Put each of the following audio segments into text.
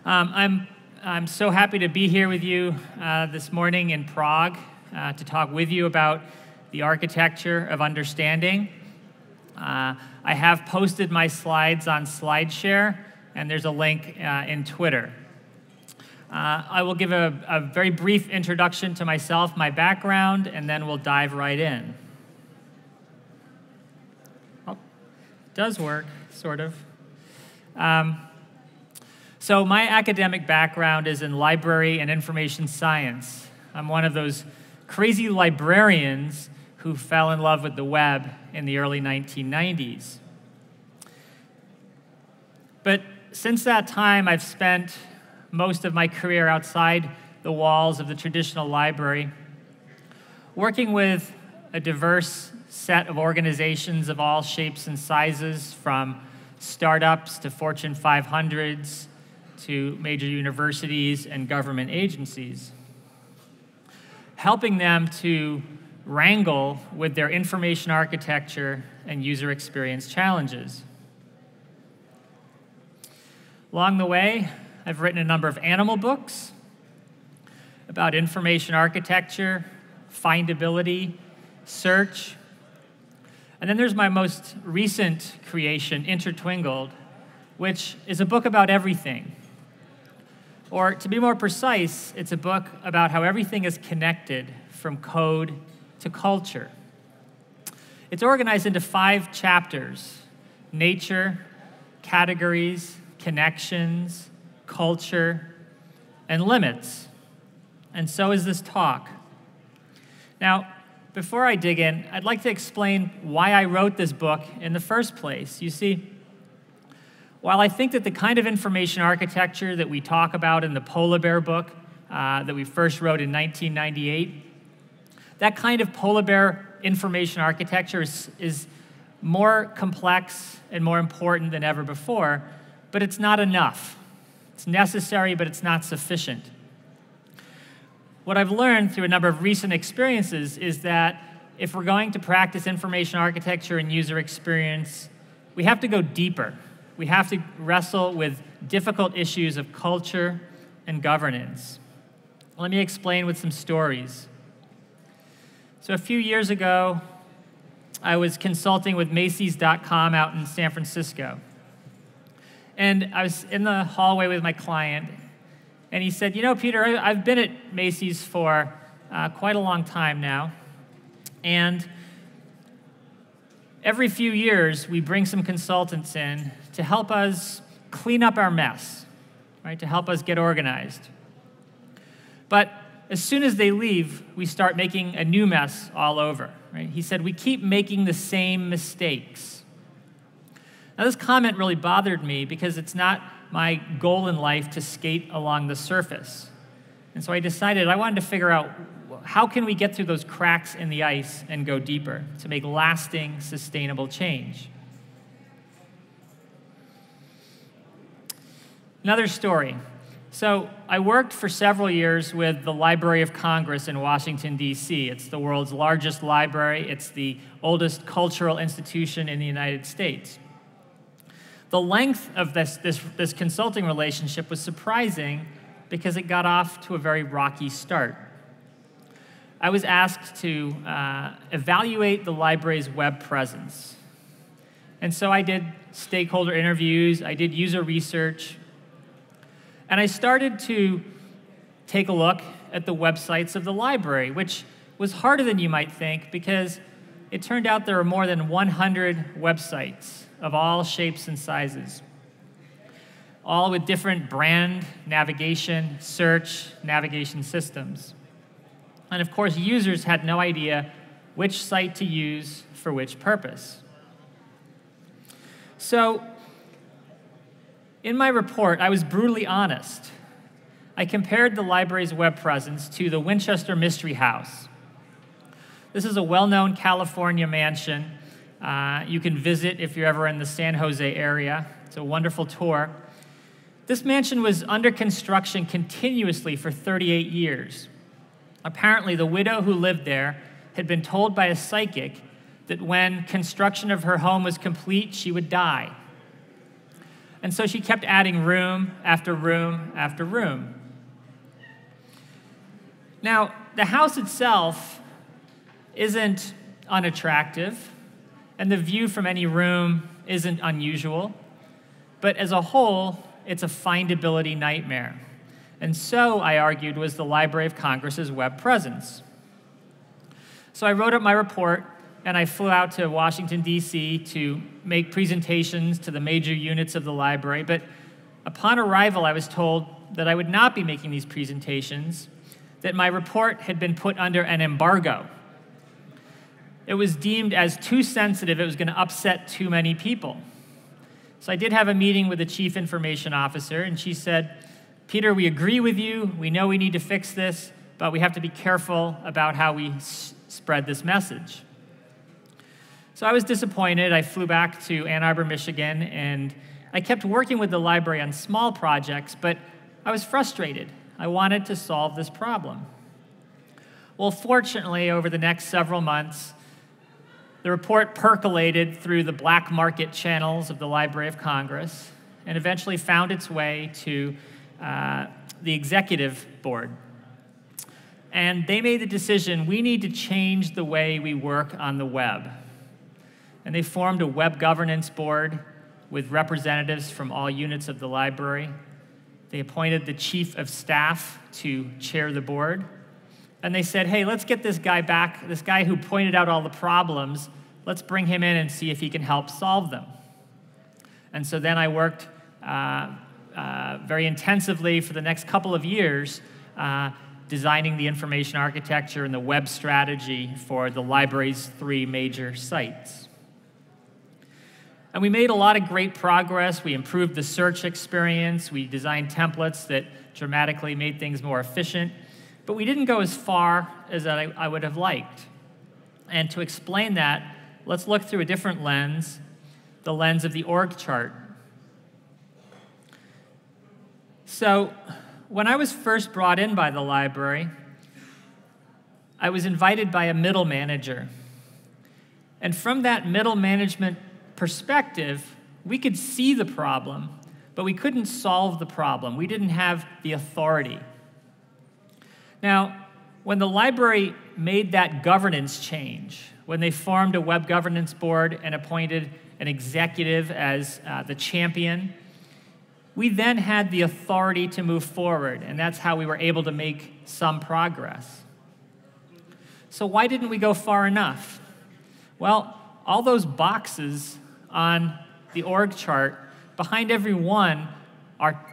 I'm so happy to be here with you this morning in Prague to talk with you about the architecture of understanding. I have posted my slides on SlideShare, and there's a link in Twitter. I will give a very brief introduction to myself, my background, and then we'll dive right in. Oh, it does work, sort of. So my academic background is in library and information science. I'm one of those crazy librarians who fell in love with the web in the early 1990s. But since that time, I've spent most of my career outside the walls of the traditional library, working with a diverse set of organizations of all shapes and sizes, from startups to Fortune 500s, to major universities and government agencies, helping them to wrangle with their information architecture and user experience challenges. Along the way, I've written a number of animal books about information architecture, findability, search, and then there's my most recent creation, Intertwingled, which is a book about everything. Or to be more precise, it's a book about how everything is connected from code to culture. It's organized into 5 chapters: nature, categories, connections, culture, and limits. And so is this talk. Now, before I dig in, I'd like to explain why I wrote this book in the first place. You see, while I think that the kind of information architecture that we talk about in the Polar Bear book that we first wrote in 1998, that kind of Polar Bear information architecture is more complex and more important than ever before, but it's not enough. It's necessary, but it's not sufficient. What I've learned through a number of recent experiences is that if we're going to practice information architecture and user experience, we have to go deeper. We have to wrestle with difficult issues of culture and governance. Let me explain with some stories. So a few years ago, I was consulting with Macy's.com out in San Francisco. And I was in the hallway with my client, and he said, "You know, Peter, I've been at Macy's for quite a long time now, and every few years, we bring some consultants in to help us clean up our mess, right? To help us get organized. But as soon as they leave, we start making a new mess all over, right?" He said, "We keep making the same mistakes." Now, this comment really bothered me because it's not my goal in life to skate along the surface. And so I decided I wanted to figure out how can we get through those cracks in the ice and go deeper to make lasting, sustainable change. Another story. So I worked for several years with the Library of Congress in Washington, D.C. It's the world's largest library. It's the oldest cultural institution in the United States. The length of this consulting relationship was surprising because it got off to a very rocky start. I was asked to evaluate the library's web presence. And so I did stakeholder interviews, I did user research, and I started to take a look at the websites of the library, which was harder than you might think because it turned out there were more than 100 websites of all shapes and sizes, all with different brand, navigation, search, navigation systems. And of course, users had no idea which site to use for which purpose. So, in my report, I was brutally honest. I compared the library's web presence to the Winchester Mystery House. This is a well-known California mansion. You can visit if you're ever in the San Jose area. It's a wonderful tour. This mansion was under construction continuously for 38 years. Apparently, the widow who lived there had been told by a psychic that when construction of her home was complete, she would die. And so she kept adding room after room after room. Now, the house itself isn't unattractive, and the view from any room isn't unusual, but as a whole, it's a findability nightmare. And so, I argued, was the Library of Congress's web presence. So I wrote up my report, and I flew out to Washington, D.C. to make presentations to the major units of the library. But upon arrival, I was told that I would not be making these presentations, that my report had been put under an embargo. It was deemed as too sensitive, it was going to upset too many people. So I did have a meeting with the chief information officer, and she said, "Peter, we agree with you. We know we need to fix this, but we have to be careful about how we spread this message." So I was disappointed. I flew back to Ann Arbor, Michigan, and I kept working with the library on small projects, but I was frustrated. I wanted to solve this problem. Well, fortunately, over the next several months, the report percolated through the black market channels of the Library of Congress and eventually found its way to the executive board. And they made the decision, we need to change the way we work on the web. And they formed a web governance board with representatives from all units of the library. They appointed the chief of staff to chair the board. And they said, hey, let's get this guy back, this guy who pointed out all the problems, let's bring him in and see if he can help solve them. And so then I worked very intensively for the next couple of years designing the information architecture and the web strategy for the library's 3 major sites. And we made a lot of great progress. We improved the search experience. We designed templates that dramatically made things more efficient. But we didn't go as far as I would have liked. And to explain that, let's look through a different lens, the lens of the org chart. So when I was first brought in by the library, I was invited by a middle manager. And from that middle management perspective, we could see the problem, but we couldn't solve the problem. We didn't have the authority. Now, when the library made that governance change, when they formed a web governance board and appointed an executive as the champion, we then had the authority to move forward, and that's how we were able to make some progress. So why didn't we go far enough? Well, all those boxes on the org chart, behind every one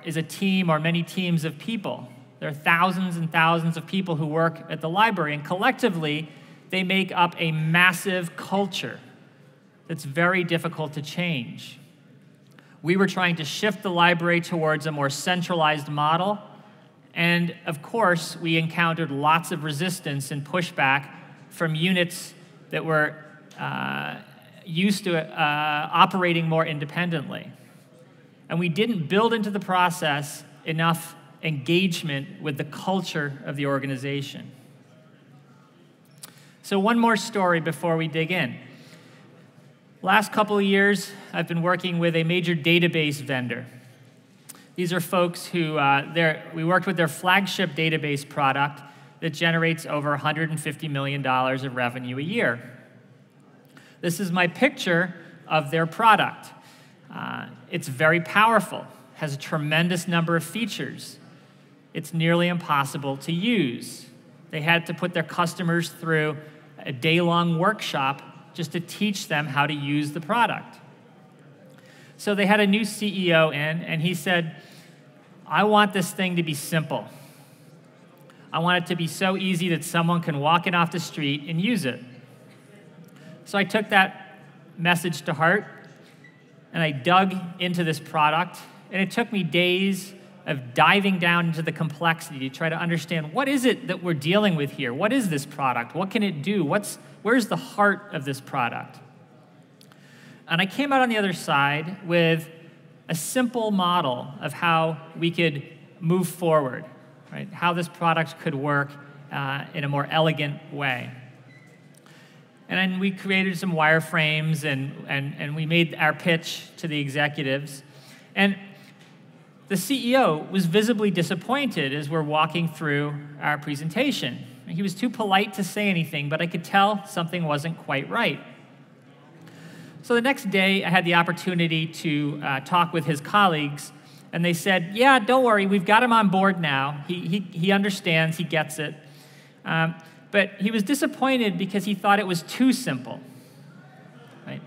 is a team or many teams of people. There are thousands and thousands of people who work at the library, and collectively, they make up a massive culture that's very difficult to change. We were trying to shift the library towards a more centralized model, and of course, we encountered lots of resistance and pushback from units that were used to operating more independently. And we didn't build into the process enough engagement with the culture of the organization. So one more story before we dig in. Last couple of years, I've been working with a major database vendor. These are folks who, we worked with their flagship database product that generates over $150 million of revenue a year. This is my picture of their product. It's very powerful, has a tremendous number of features. It's nearly impossible to use. They had to put their customers through a day-long workshop just to teach them how to use the product. So they had a new CEO in, and he said, I want this thing to be simple. I want it to be so easy that someone can walk it off the street and use it. So I took that message to heart, and I dug into this product, and it took me days of diving down into the complexity to try to understand what is it that we're dealing with here? What is this product? What can it do? Where's the heart of this product? And I came out on the other side with a simple model of how we could move forward, right? How this product could work in a more elegant way. And then we created some wireframes and we made our pitch to the executives. And the CEO was visibly disappointed as we're walking through our presentation. He was too polite to say anything, but I could tell something wasn't quite right. So the next day, I had the opportunity to talk with his colleagues, and they said, yeah, don't worry, we've got him on board now. He understands, he gets it. But he was disappointed because he thought it was too simple. Right?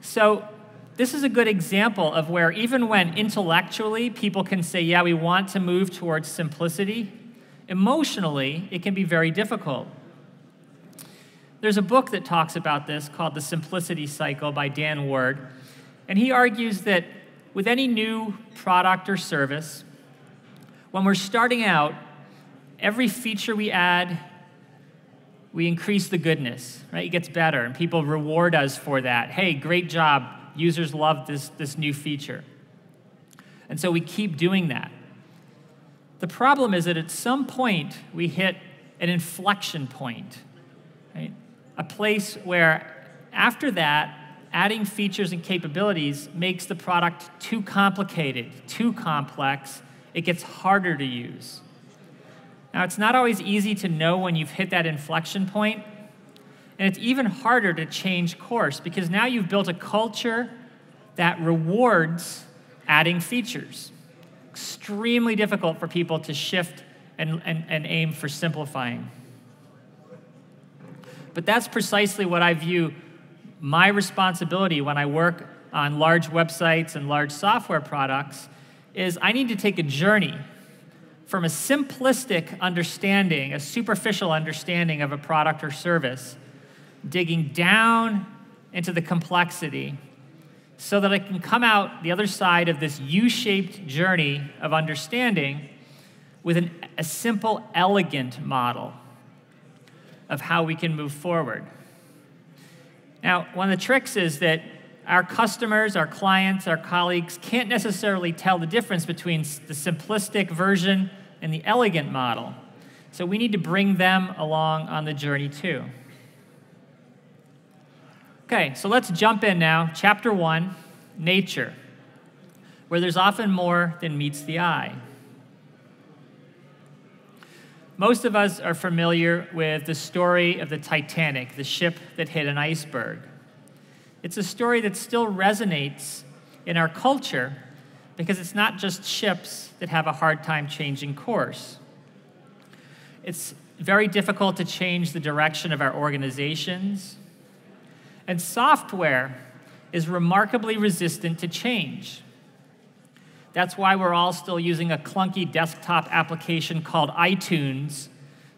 So this is a good example of where even when intellectually people can say, yeah, we want to move towards simplicity, emotionally, it can be very difficult. There's a book that talks about this called The Simplicity Cycle by Dan Ward, and he argues that with any new product or service, when we're starting out, every feature we add, we increase the goodness, right? It gets better, and people reward us for that. Hey, great job. Users love this new feature. And so we keep doing that. The problem is that at some point, we hit an inflection point, right? A place where, after that, adding features and capabilities makes the product too complicated, too complex. It gets harder to use. Now, it's not always easy to know when you've hit that inflection point, and it's even harder to change course because now you've built a culture that rewards adding features. Extremely difficult for people to shift and aim for simplifying. But that's precisely what I view my responsibility when I work on large websites and large software products is I need to take a journey from a simplistic understanding, a superficial understanding of a product or service, digging down into the complexity so that I can come out the other side of this U-shaped journey of understanding with a simple, elegant model of how we can move forward. Now, one of the tricks is that our customers, our clients, our colleagues can't necessarily tell the difference between the simplistic version and the elegant model. So we need to bring them along on the journey too. Okay, so let's jump in now. Chapter 1, nature, where there's often more than meets the eye. Most of us are familiar with the story of the Titanic, the ship that hit an iceberg. It's a story that still resonates in our culture because it's not just ships that have a hard time changing course. It's very difficult to change the direction of our organizations, and software is remarkably resistant to change. That's why we're all still using a clunky desktop application called iTunes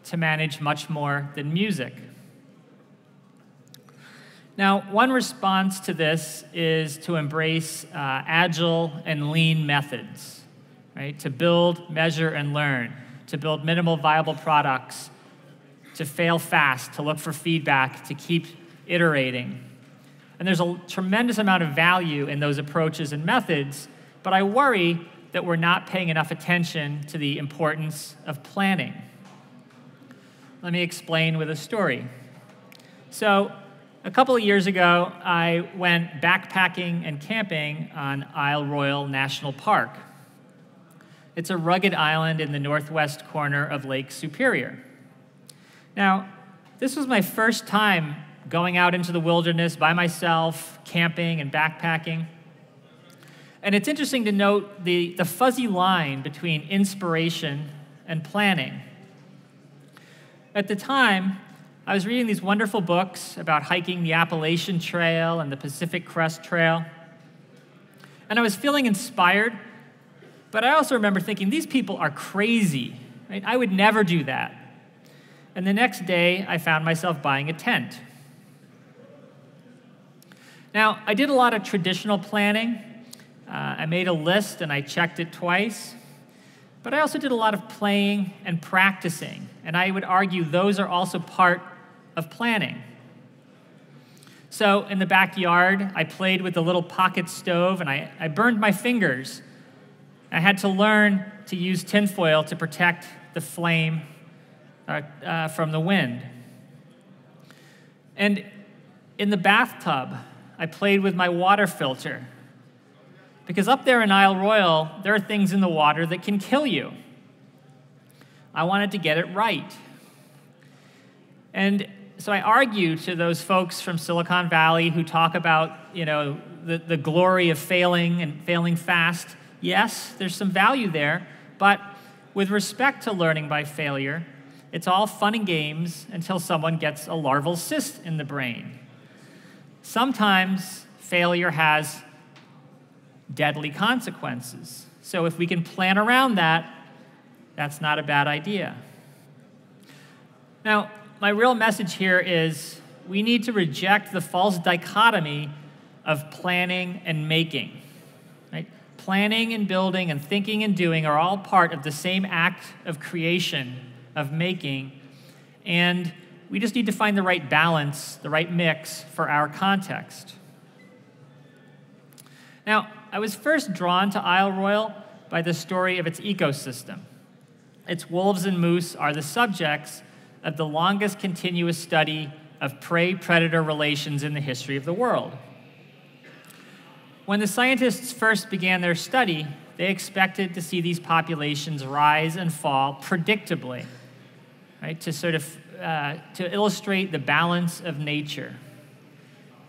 to manage much more than music. Now, one response to this is to embrace agile and lean methods, right? To build, measure, and learn, to build minimal viable products, to fail fast, to look for feedback, to keep iterating. And there's a tremendous amount of value in those approaches and methods, but I worry that we're not paying enough attention to the importance of planning. Let me explain with a story. So, a couple of years ago, I went backpacking and camping on Isle Royale National Park. It's a rugged island in the northwest corner of Lake Superior. Now, this was my first time going out into the wilderness by myself, camping and backpacking. And it's interesting to note the fuzzy line between inspiration and planning. At the time, I was reading these wonderful books about hiking the Appalachian Trail and the Pacific Crest Trail. And I was feeling inspired, but I also remember thinking, these people are crazy, right? I would never do that. And the next day, I found myself buying a tent. Now, I did a lot of traditional planning. I made a list and I checked it twice. But I also did a lot of playing and practicing. And I would argue those are also part of planning. So in the backyard, I played with the little pocket stove and I burned my fingers. I had to learn to use tinfoil to protect the flame from the wind. And in the bathtub, I played with my water filter. Because up there in Isle Royale, there are things in the water that can kill you. I wanted to get it right. And so I argue to those folks from Silicon Valley who talk about, the glory of failing and failing fast. Yes, there's some value there, but with respect to learning by failure, it's all fun and games until someone gets a larval cyst in the brain. Sometimes failure has deadly consequences. So if we can plan around that, that's not a bad idea. Now, my real message here is we need to reject the false dichotomy of planning and making. Right? Planning and building and thinking and doing are all part of the same act of creation, of making, and we just need to find the right balance, the right mix for our context. Now, I was first drawn to Isle Royale by the story of its ecosystem. Its wolves and moose are the subjects of the longest continuous study of prey-predator relations in the history of the world. When the scientists first began their study, they expected to see these populations rise and fall predictably, right, to illustrate the balance of nature.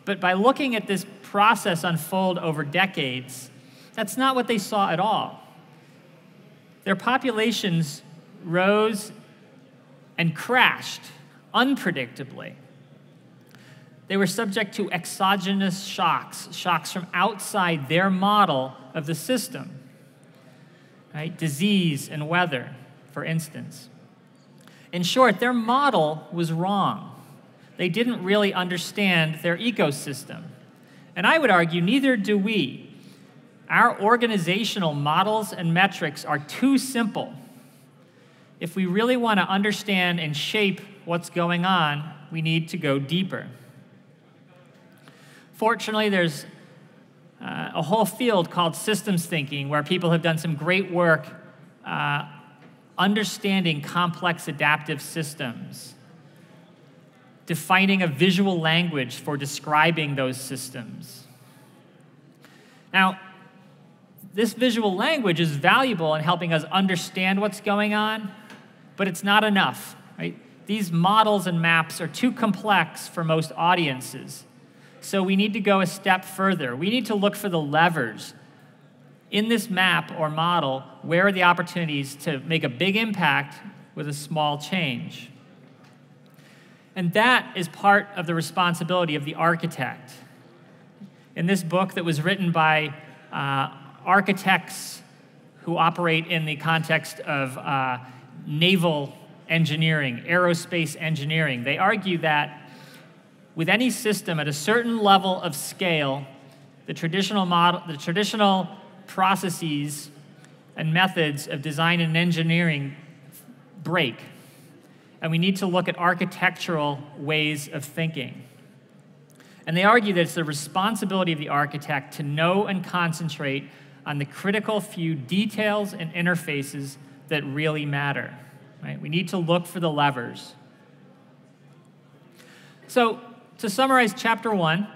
But by looking at this process unfold over decades, that's not what they saw at all. Their populations rose and crashed unpredictably. They were subject to exogenous shocks, shocks from outside their model of the system, right? Disease and weather, for instance. In short, their model was wrong. They didn't really understand their ecosystem. And I would argue neither do we. Our organizational models and metrics are too simple. If we really want to understand and shape what's going on, we need to go deeper. Fortunately, there's a whole field called systems thinking where people have done some great work understanding complex adaptive systems, defining a visual language for describing those systems. Now, this visual language is valuable in helping us understand what's going on, but it's not enough, right? These models and maps are too complex for most audiences. So we need to go a step further. We need to look for the levers in this map or model. Where are the opportunities to make a big impact with a small change? And that is part of the responsibility of the architect. In this book that was written by architects who operate in the context of naval engineering, aerospace engineering, they argue that with any system at a certain level of scale, the traditional processes and methods of design and engineering break. And we need to look at architectural ways of thinking. And they argue that it's the responsibility of the architect to know and concentrate on the critical few details and interfaces that really matter. Right? We need to look for the levers. So, to summarize chapter 1,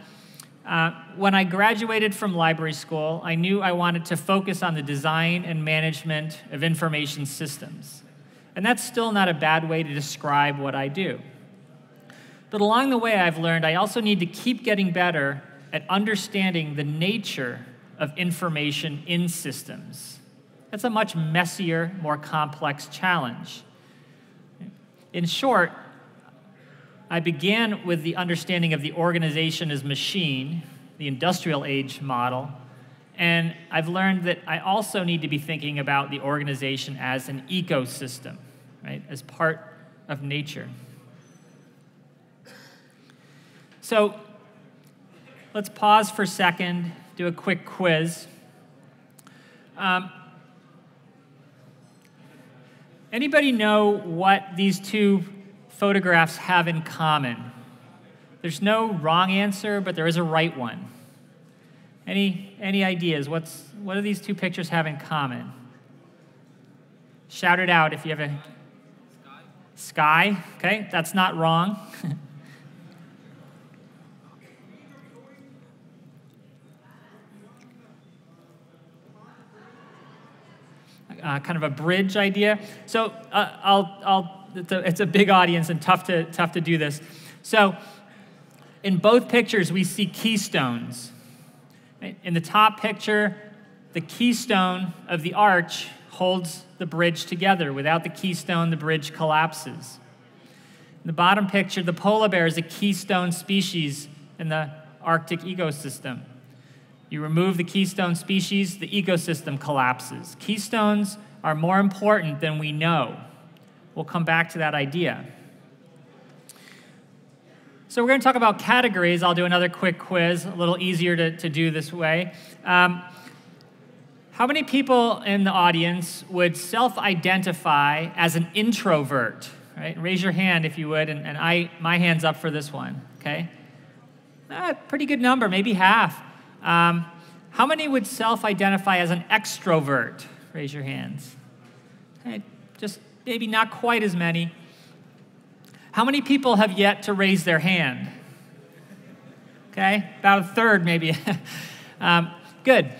when I graduated from library school, I knew I wanted to focus on the design and management of information systems. And that's still not a bad way to describe what I do. But along the way, I've learned I also need to keep getting better at understanding the nature of information in systems. That's a much messier, more complex challenge. In short, I began with the understanding of the organization as machine, the industrial age model, and I've learned that I also need to be thinking about the organization as an ecosystem, right, as part of nature. So let's pause for a second, do a quick quiz. Anybody know what these two photographs have in common? There's no wrong answer, but there is a right one. Any ideas? What do these two pictures have in common? Shout it out if you have a... Sky. Okay, that's not wrong. kind of a bridge idea. So it's a big audience and tough to do this. So in both pictures, we see keystones. Right? In the top picture, the keystone of the arch holds the bridge together. Without the keystone, the bridge collapses. In the bottom picture, the polar bear is a keystone species in the Arctic ecosystem. You remove the keystone species, the ecosystem collapses. Keystones are more important than we know. We'll come back to that idea. So we're going to talk about categories. I'll do another quick quiz, a little easier to do this way. How many people in the audience would self-identify as an introvert? Right? Raise your hand if you would, and my hand's up for this one, okay? Pretty good number, maybe half. How many would self-identify as an extrovert? Raise your hands. Okay, just maybe not quite as many. How many people have yet to raise their hand? Okay, about a third maybe. Good.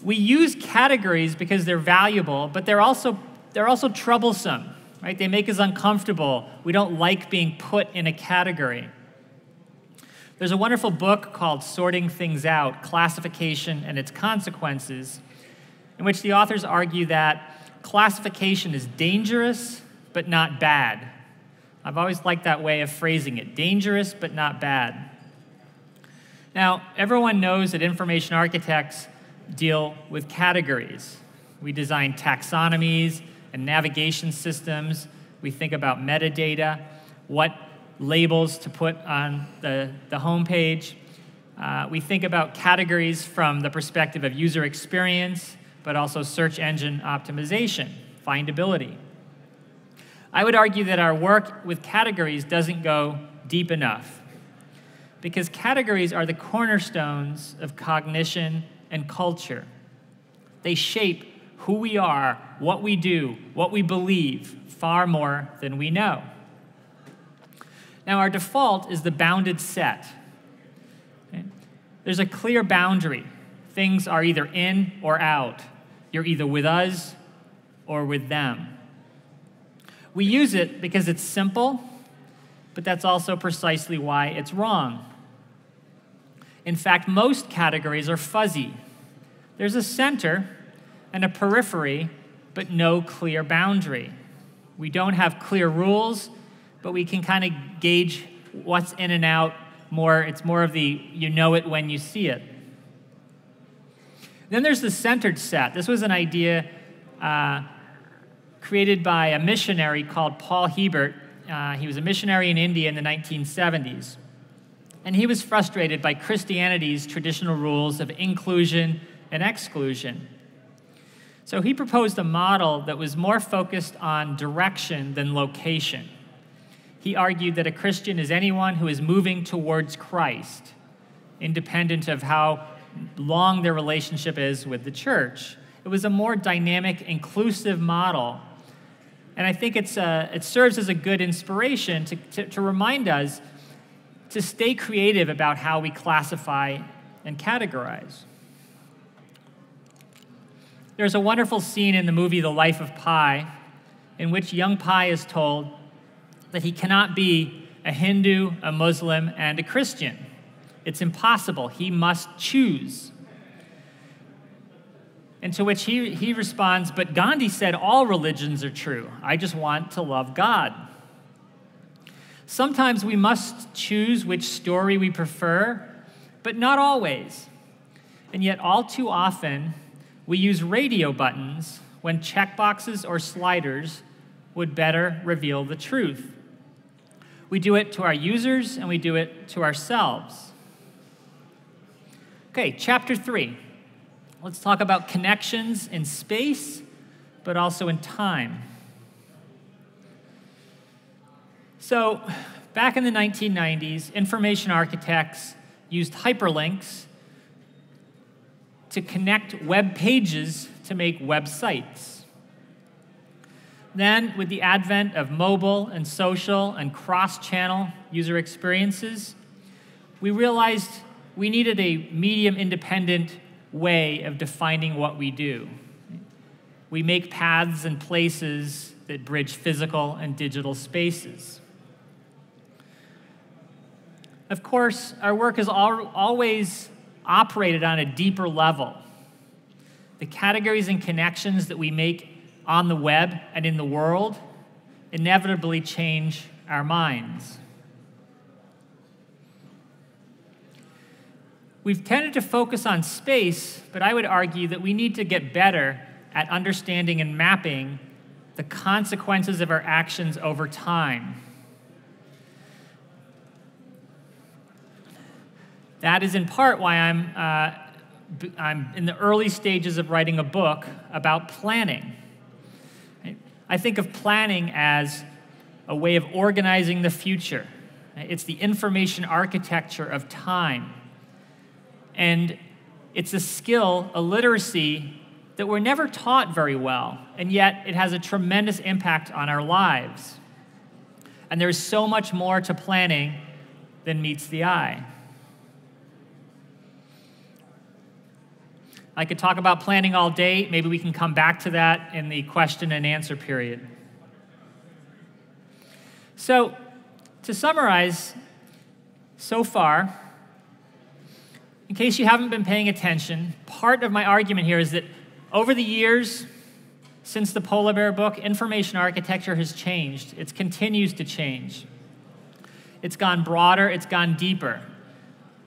We use categories because they're valuable, but they're also troublesome, right? They make us uncomfortable. We don't like being put in a category. There's a wonderful book called Sorting Things Out, Classification and Its Consequences, in which the authors argue that classification is dangerous, but not bad. I've always liked that way of phrasing it, dangerous, but not bad. Now, everyone knows that information architects deal with categories. We design taxonomies and navigation systems. We think about metadata, what labels to put on the homepage. We think about categories from the perspective of user experience, but also search engine optimization, findability. I would argue that our work with categories doesn't go deep enough, because categories are the cornerstones of cognition and culture. They shape who we are, what we do, what we believe, far more than we know. Now, our default is the bounded set. Okay? There's a clear boundary. Things are either in or out. You're either with us or with them. We use it because it's simple, but that's also precisely why it's wrong. In fact, most categories are fuzzy. There's a center and a periphery, but no clear boundary. We don't have clear rules, but we can kind of gauge what's in and out more. It's more of the you know it when you see it. Then there's the centered set. This was an idea created by a missionary called Paul Hebert. He was a missionary in India in the 1970s. And he was frustrated by Christianity's traditional rules of inclusion and exclusion. So he proposed a model that was more focused on direction than location. He argued that a Christian is anyone who is moving towards Christ, independent of how long their relationship is with the church. It was a more dynamic, inclusive model. And I think it serves as a good inspiration to remind us to stay creative about how we classify and categorize. There's a wonderful scene in the movie The Life of Pi in which young Pi is told that he cannot be a Hindu, a Muslim, and a Christian. It's impossible. He must choose. And to which he responds, but Gandhi said all religions are true. I just want to love God. Sometimes we must choose which story we prefer, but not always. And yet all too often, we use radio buttons when checkboxes or sliders would better reveal the truth. We do it to our users, and we do it to ourselves. Okay, chapter 3. Let's talk about connections in space, but also in time. So, back in the 1990s, information architects used hyperlinks to connect web pages to make websites. Then, with the advent of mobile and social and cross-channel user experiences, we realized we needed a medium-independent way of defining what we do. We make paths and places that bridge physical and digital spaces. Of course, our work has always operated on a deeper level. The categories and connections that we make on the web and in the world inevitably change our minds. We've tended to focus on space, but I would argue that we need to get better at understanding and mapping the consequences of our actions over time. That is in part why I'm in the early stages of writing a book about planning. I think of planning as a way of organizing the future. It's the information architecture of time. And it's a skill, a literacy, that we're never taught very well, and yet it has a tremendous impact on our lives. And there's so much more to planning than meets the eye. I could talk about planning all day. Maybe we can come back to that in the question and answer period. So, to summarize, so far, in case you haven't been paying attention, part of my argument here is that over the years, since the Polar Bear book, information architecture has changed. It continues to change. It's gone broader, it's gone deeper.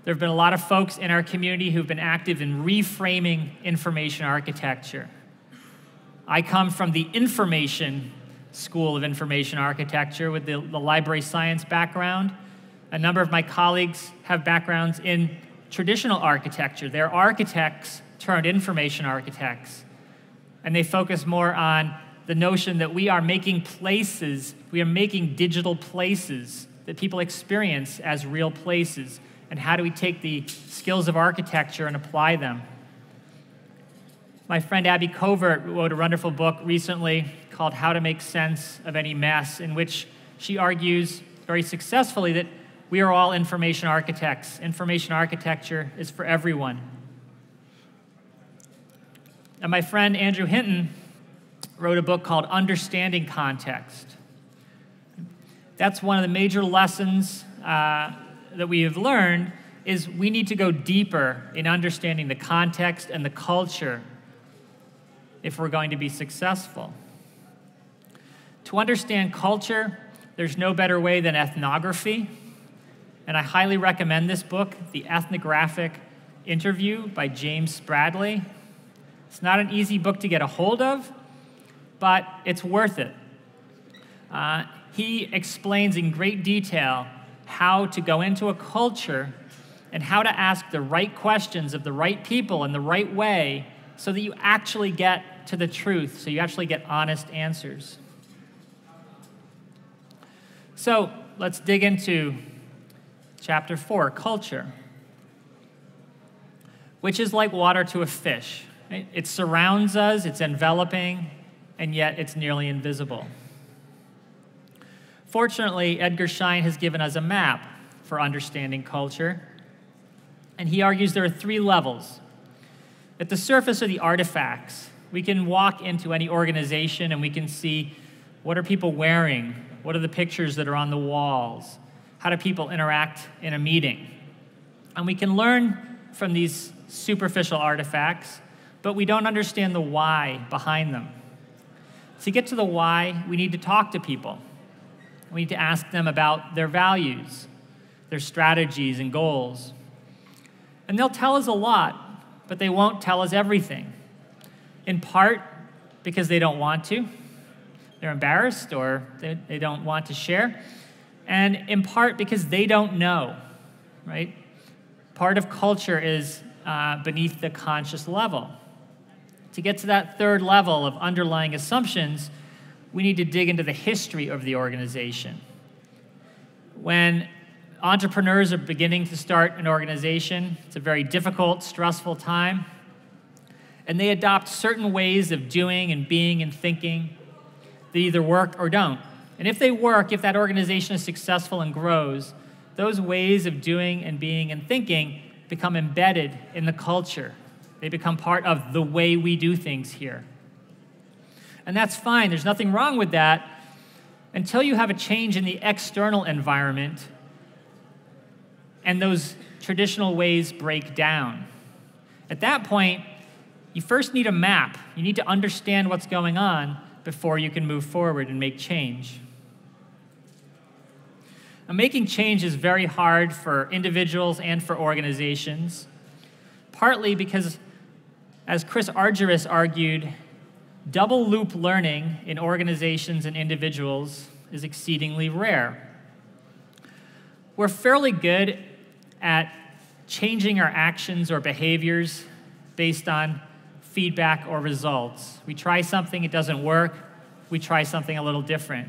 There have been a lot of folks in our community who've been active in reframing information architecture. I come from the information school of information architecture with the library science background. A number of my colleagues have backgrounds in traditional architecture. They're architects turned information architects. And they focus more on the notion that we are making places, we are making digital places that people experience as real places. And how do we take the skills of architecture and apply them? My friend Abby Covert wrote a wonderful book recently called How to Make Sense of Any Mess, in which she argues very successfully that we are all information architects. Information architecture is for everyone. And my friend Andrew Hinton wrote a book called Understanding Context. That's one of the major lessons that we have learned is we need to go deeper in understanding the context and the culture if we're going to be successful. To understand culture, there's no better way than ethnography. And I highly recommend this book, The Ethnographic Interview by James Spradley. It's not an easy book to get a hold of, but it's worth it. He explains in great detail how to go into a culture and how to ask the right questions of the right people in the right way so that you actually get to the truth, so you actually get honest answers. So let's dig into Chapter 4, culture, which is like water to a fish. Right? It surrounds us, it's enveloping, and yet it's nearly invisible. Fortunately, Edgar Schein has given us a map for understanding culture, and he argues there are 3 levels. At the surface are the artifacts. We can walk into any organization and we can see what are people wearing, what are the pictures that are on the walls, how do people interact in a meeting. And we can learn from these superficial artifacts, but we don't understand the why behind them. To get to the why, we need to talk to people. We need to ask them about their values, their strategies and goals. And they'll tell us a lot, but they won't tell us everything. In part because they don't want to. They're embarrassed or they don't want to share. And in part because they don't know, right? Part of culture is beneath the conscious level. To get to that 3rd level of underlying assumptions, we need to dig into the history of the organization. When entrepreneurs are beginning to start an organization, it's a very difficult, stressful time, and they adopt certain ways of doing and being and thinking that either work or don't. And if they work, if that organization is successful and grows, those ways of doing and being and thinking become embedded in the culture. They become part of the way we do things here. And that's fine. There's nothing wrong with that until you have a change in the external environment and those traditional ways break down. At that point, you first need a map. You need to understand what's going on before you can move forward and make change. Now, making change is very hard for individuals and for organizations, partly because, as Chris Argyris argued, double loop learning in organizations and individuals is exceedingly rare. We're fairly good at changing our actions or behaviors based on feedback or results. We try something, it doesn't work, we try something a little different.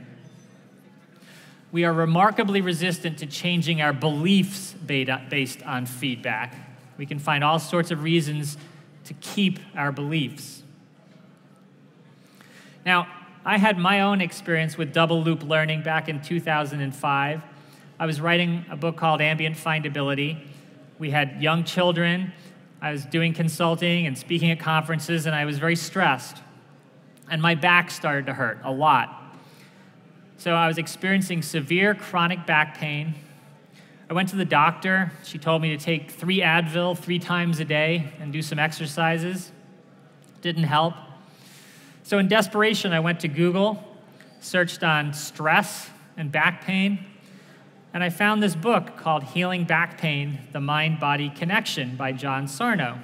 We are remarkably resistant to changing our beliefs based on feedback. We can find all sorts of reasons to keep our beliefs. Now, I had my own experience with double loop learning back in 2005. I was writing a book called Ambient Findability. We had young children. I was doing consulting and speaking at conferences, and I was very stressed. And my back started to hurt a lot. So I was experiencing severe chronic back pain. I went to the doctor. She told me to take 3 Advil 3 times a day and do some exercises. Didn't help. So in desperation, I went to Google, searched on stress and back pain, and I found this book called Healing Back Pain, The Mind-Body Connection by John Sarno.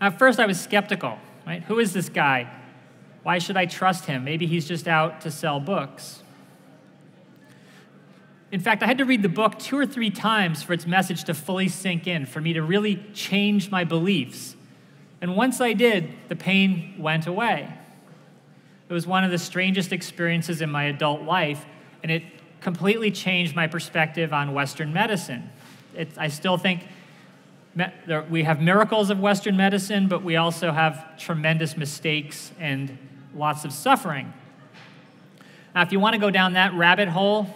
At first, I was skeptical, right? Who is this guy? Why should I trust him? Maybe he's just out to sell books. In fact, I had to read the book 2 or 3 times for its message to fully sink in, for me to really change my beliefs. And once I did, the pain went away. It was one of the strangest experiences in my adult life, and it completely changed my perspective on Western medicine. I still think we have miracles of Western medicine, but we also have tremendous mistakes and lots of suffering. Now, if you want to go down that rabbit hole,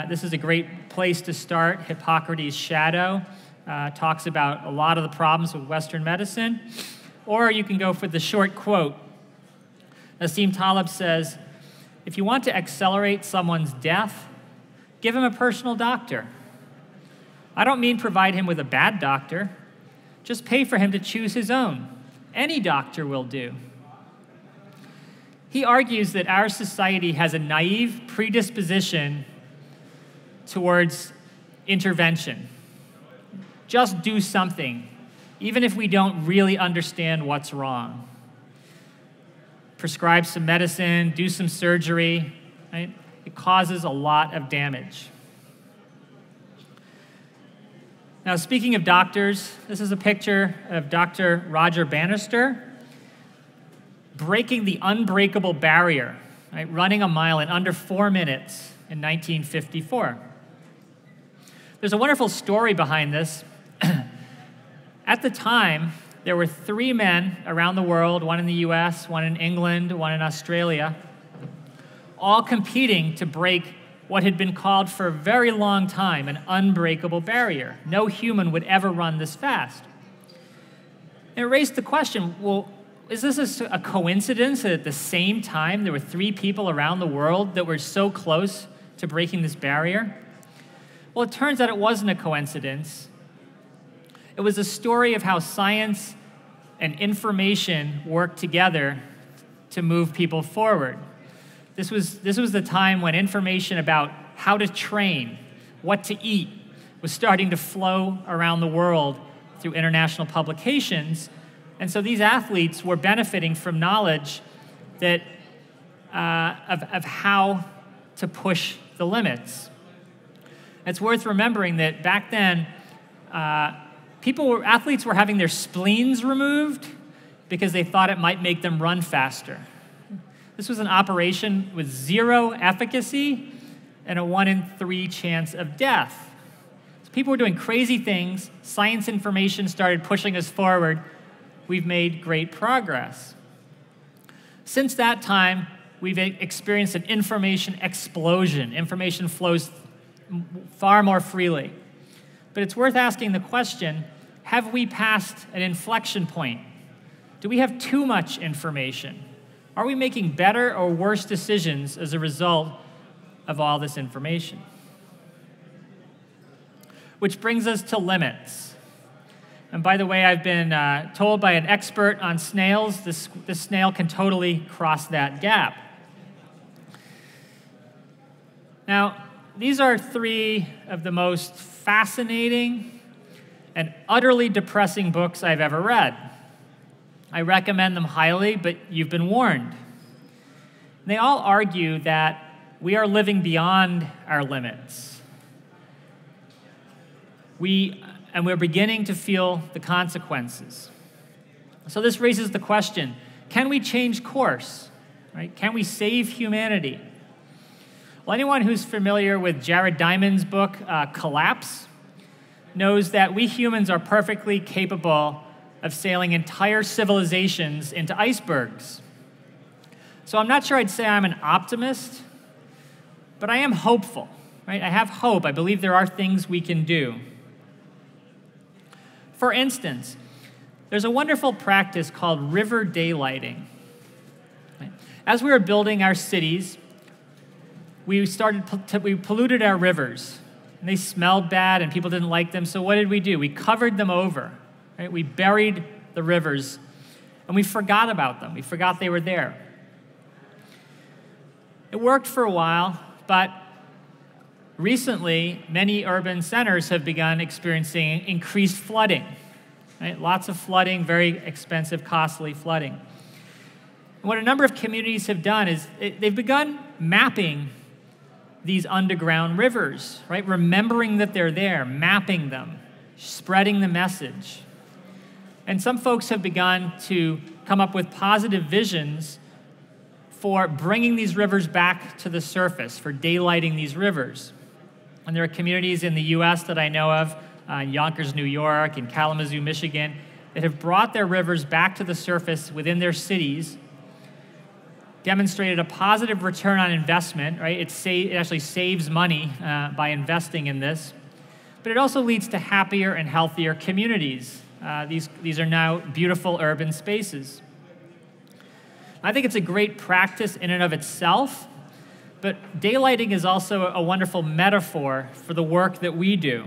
this is a great place to start. Hippocrates' Shadow talks about a lot of the problems with Western medicine. Or you can go for the short quote. Nassim Taleb says, if you want to accelerate someone's death, give him a personal doctor. I don't mean provide him with a bad doctor. Just pay for him to choose his own. Any doctor will do. He argues that our society has a naive predisposition towards intervention. Just do something, even if we don't really understand what's wrong. Prescribe some medicine, do some surgery, right? It causes a lot of damage. Now, speaking of doctors, this is a picture of Dr. Roger Bannister breaking the unbreakable barrier, right? Running a mile in under 4 minutes in 1954. There's a wonderful story behind this. At the time, there were 3 men around the world, one in the US, one in England, one in Australia, all competing to break what had been called for a very long time an unbreakable barrier. No human would ever run this fast. And it raised the question, well, is this a coincidence that at the same time there were 3 people around the world that were so close to breaking this barrier? Well, it turns out it wasn't a coincidence. It was a story of how science and information work together to move people forward. This was the time when information about how to train, what to eat, was starting to flow around the world through international publications. And so these athletes were benefiting from knowledge that, of how to push the limits. It's worth remembering that back then, athletes were having their spleens removed because they thought it might make them run faster. This was an operation with 0 efficacy and a 1 in 3 chance of death. So people were doing crazy things. Science information started pushing us forward. We've made great progress. Since that time, we've experienced an information explosion. Information flows far more freely. But it's worth asking the question, have we passed an inflection point? Do we have too much information? Are we making better or worse decisions as a result of all this information? Which brings us to limits. And by the way, I've been told by an expert on snails, this snail can totally cross that gap. Now, these are three of the most fascinating and utterly depressing books I've ever read. I recommend them highly, but you've been warned. They all argue that we are living beyond our limits. We're beginning to feel the consequences. So this raises the question, can we change course? Right? Can we save humanity? Well, anyone who's familiar with Jared Diamond's book, Collapse, knows that we humans are perfectly capable of sailing entire civilizations into icebergs. So I'm not sure I'd say I'm an optimist, but I am hopeful. Right? I have hope. I believe there are things we can do. For instance, there's a wonderful practice called river daylighting. As we were building our cities, we polluted our rivers, and they smelled bad, and people didn't like them, so what did we do? We covered them over. Right? We buried the rivers, and we forgot about them. We forgot they were there. It worked for a while, but recently, many urban centers have begun experiencing increased flooding. Right? Lots of flooding, very expensive, costly flooding. And what a number of communities have done is they've begun mapping these underground rivers, right? Remembering that they're there, mapping them, spreading the message. And some folks have begun to come up with positive visions for bringing these rivers back to the surface, for daylighting these rivers. And there are communities in the US that I know of, in Yonkers, New York, in Kalamazoo, Michigan, that have brought their rivers back to the surface within their cities, demonstrated a positive return on investment, right? It actually saves money by investing in this, but it also leads to happier and healthier communities. These are now beautiful urban spaces. I think it's a great practice in and of itself, but daylighting is also a wonderful metaphor for the work that we do.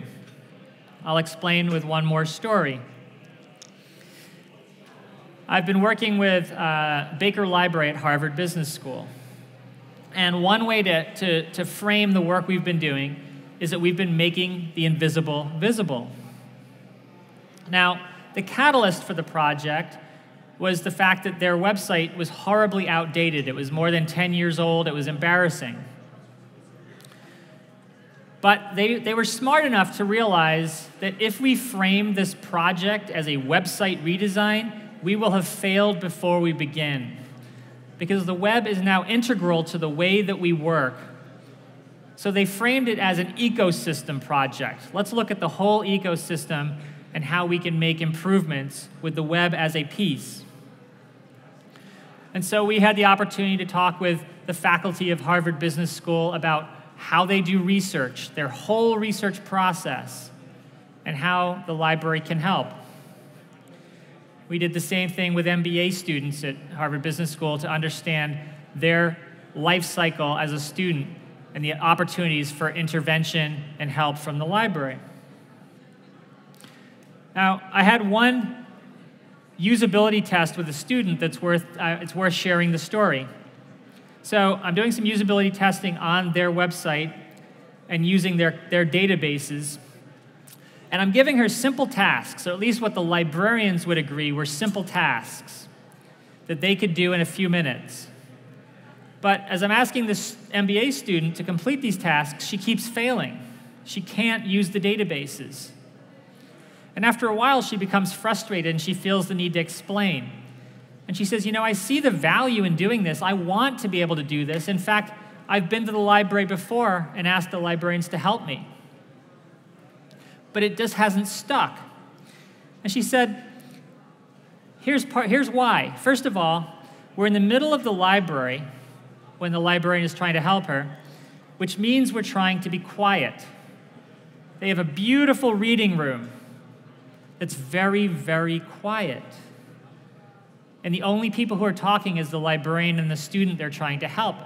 I'll explain with one more story. I've been working with Baker Library at Harvard Business School. And one way to frame the work we've been doing is that we've been making the invisible visible. Now, the catalyst for the project was the fact that their website was horribly outdated. It was more than 10 years old. It was embarrassing. But they were smart enough to realize that if we frame this project as a website redesign, we will have failed before we begin. Because the web is now integral to the way that we work. So they framed it as an ecosystem project. Let's look at the whole ecosystem and how we can make improvements with the web as a piece. And so we had the opportunity to talk with the faculty of Harvard Business School about how they do research, their whole research process, and how the library can help. We did the same thing with MBA students at Harvard Business School to understand their life cycle as a student and the opportunities for intervention and help from the library. Now, I had one usability test with a student that's it's worth sharing the story. So I'm doing some usability testing on their website and using their databases. And I'm giving her simple tasks, or at least what the librarians would agree were simple tasks that they could do in a few minutes. But as I'm asking this MBA student to complete these tasks, she keeps failing. She can't use the databases. And after a while, she becomes frustrated and she feels the need to explain. And she says, I see the value in doing this. I want to be able to do this. In fact, I've been to the library before and asked the librarians to help me. But it just hasn't stuck. And she said, here's why. First of all, we're in the middle of the library when the librarian is trying to help her, which means we're trying to be quiet. They have a beautiful reading room that's very, very quiet. And the only people who are talking is the librarian and the student they're trying to help.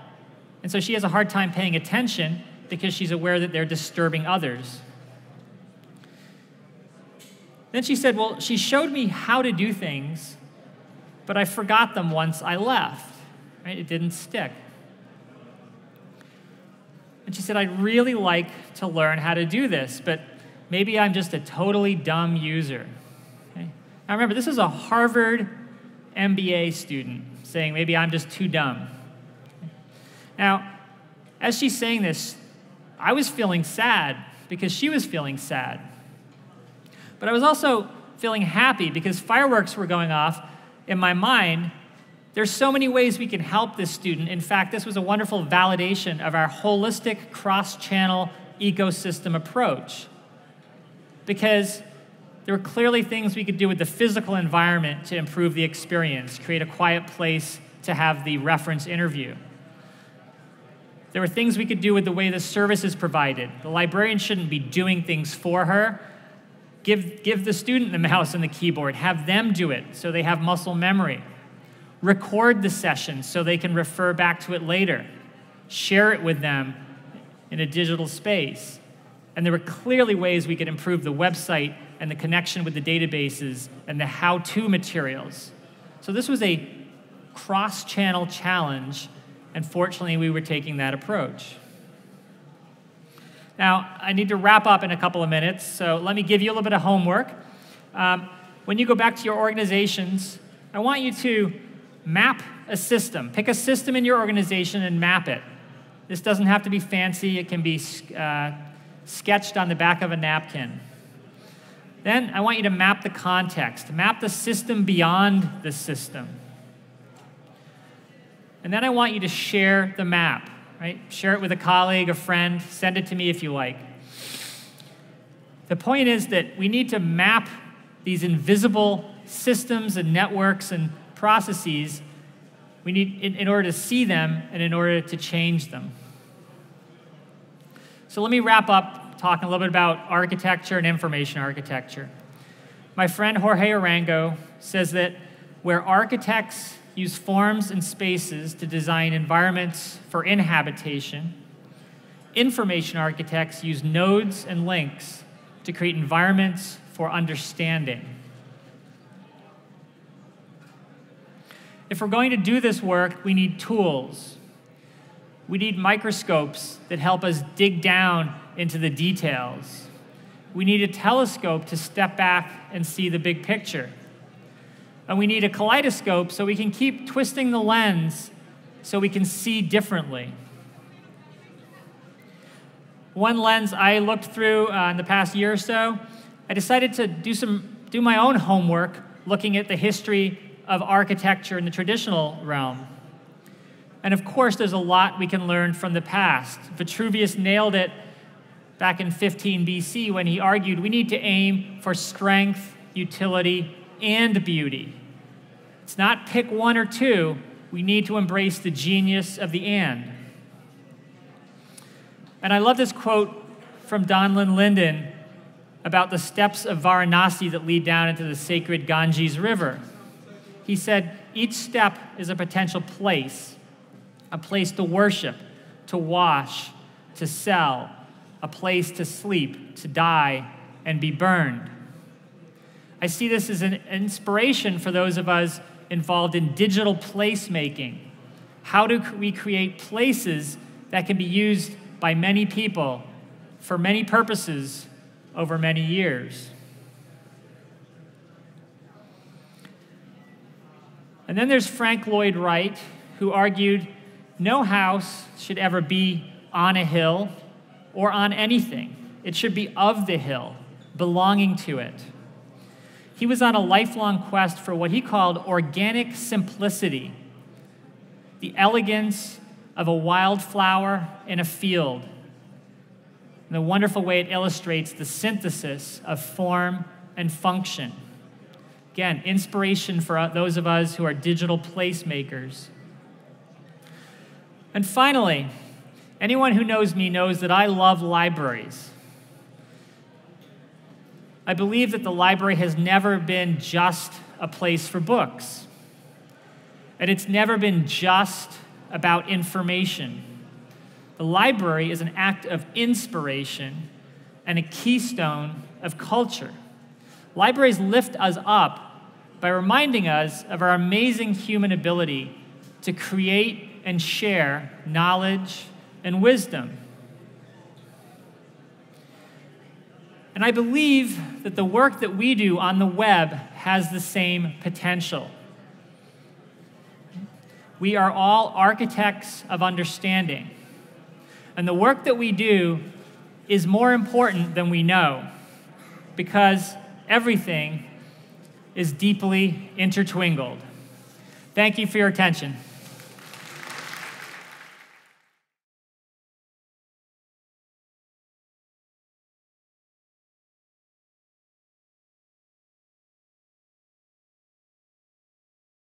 And so she has a hard time paying attention because she's aware that they're disturbing others. Then she said, well, she showed me how to do things, but I forgot them once I left. Right? It didn't stick. And she said, I'd really like to learn how to do this, but maybe I'm just a totally dumb user. Okay? Now remember, this is a Harvard MBA student saying maybe I'm just too dumb. Now, as she's saying this, I was feeling sad because she was feeling sad. But I was also feeling happy because fireworks were going off in my mind. There's so many ways we can help this student. In fact, this was a wonderful validation of our holistic cross-channel ecosystem approach, because there were clearly things we could do with the physical environment to improve the experience, create a quiet place to have the reference interview. There were things we could do with the way the service is provided. The librarian shouldn't be doing things for her. Give the student the mouse and the keyboard. Have them do it so they have muscle memory. Record the session so they can refer back to it later. Share it with them in a digital space. And there were clearly ways we could improve the website and the connection with the databases and the how-to materials. So this was a cross-channel challenge, and fortunately we were taking that approach. Now, I need to wrap up in a couple of minutes, so let me give you a little bit of homework. When you go back to your organizations, I want you to map a system. Pick a system in your organization and map it. This doesn't have to be fancy. It can be sketched on the back of a napkin. Then I want you to map the context. Map the system beyond the system. And then I want you to share the map. Right? Share it with a colleague, a friend, send it to me if you like. The point is that we need to map these invisible systems and networks and processes we need in order to see them and in order to change them. So let me wrap up talking a little bit about architecture and information architecture. My friend Jorge Arango says that where architects use forms and spaces to design environments for inhabitation, information architects use nodes and links to create environments for understanding. If we're going to do this work, we need tools. We need microscopes that help us dig down into the details. We need a telescope to step back and see the big picture. And we need a kaleidoscope so we can keep twisting the lens so we can see differently. One lens I looked through in the past year or so, I decided to do my own homework looking at the history of architecture in the traditional realm. And of course, there's a lot we can learn from the past. Vitruvius nailed it back in 15 BC when he argued we need to aim for strength, utility, and beauty. It's not pick one or two. We need to embrace the genius of the and. And I love this quote from Donlin Linden about the steps of Varanasi that lead down into the sacred Ganges River. He said, each step is a potential place, a place to worship, to wash, to sell, a place to sleep, to die, and be burned. I see this as an inspiration for those of us involved in digital placemaking. How do we create places that can be used by many people for many purposes over many years? And then there's Frank Lloyd Wright, who argued no house should ever be on a hill or on anything. It should be of the hill, belonging to it. He was on a lifelong quest for what he called organic simplicity, the elegance of a wildflower in a field, and the wonderful way it illustrates the synthesis of form and function. Again, inspiration for those of us who are digital placemakers. And finally, anyone who knows me knows that I love libraries. I believe that the library has never been just a place for books. and it's never been just about information. The library is an act of inspiration and a keystone of culture. Libraries lift us up by reminding us of our amazing human ability to create and share knowledge and wisdom. And I believe that the work that we do on the web has the same potential. We are all architects of understanding. And the work that we do is more important than we know, because everything is deeply intertwined. Thank you for your attention.